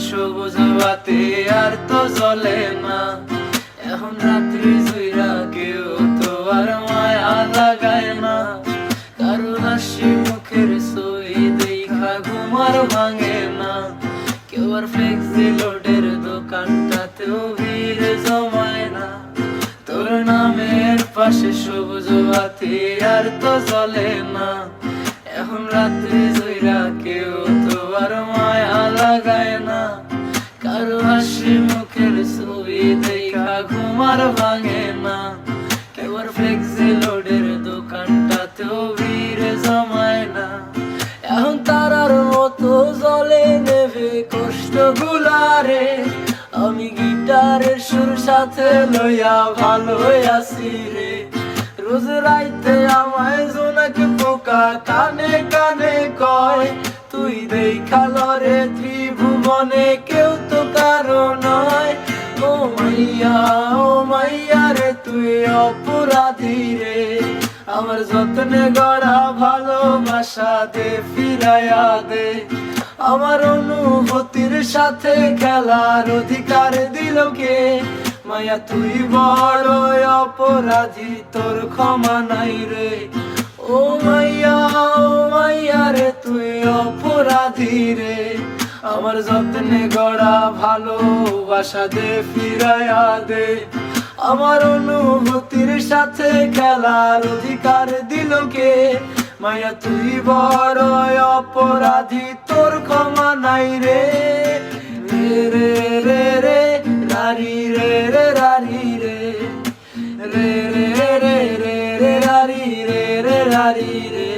সবুজ বাতি আর তো জ্বলে না। এখন রাত্রি জুইরা কেউ তো আর মায়া লাগায় না। কারো হাসি মুখের ছবি দেখা ঘুম আর ভাঙে না। কেউ আর ফ্লেক্সি লোডের দোকানটাতেও ভিড় জমায় না। তোর নামের পাশে সবুজ বাতি আর তো জ্বলে না। এখন রাত্রি জুইরা কেউ তো আর মায়া লাগায় না। কারো হাসি মুখের ছবি দেখা ঘুম আর ভাঙে না। কেউ আর ফ্লেক্সি লোডের দোকানটাতেও ভিড় জমায় না। এখন তারার মতো জ্বলে নেবে কষ্ট গুলারে। আমি গিটারের সুর সাথে লইয়া ভালো আছি রে। রোজ রাইতে আমায় জোনাক পোকা কানে কানে কয়, তুই দেখালো রে ত্রিভুবনে কেউ তো কারো নয়। ও মাইয়া রে তুই অপরাধী রে। আমার যত্নে গড়া ভালোবাসা দে ফিরাইয়া দে। আমার অনুভূতির সাথে খেলার অধিকার দিল কে? মায়া তুই বড় অপরাধী, তোর ক্ষমা নাই রে। ও মাইয়া রে তুই অপরাধী রে। আমার যত্নে গড়া ভালোবাসা দে ফিরাইয়া দে। আমার অনুভূতির সাথে খেলার অধিকার দিল কে? মায়া তুই বড় অপরাধী, তোর ক্ষমা নাই রে। রে রে রে রে রারি রে রে রারি রে। রে রে রে রে রে রারি রে রে রারি রে।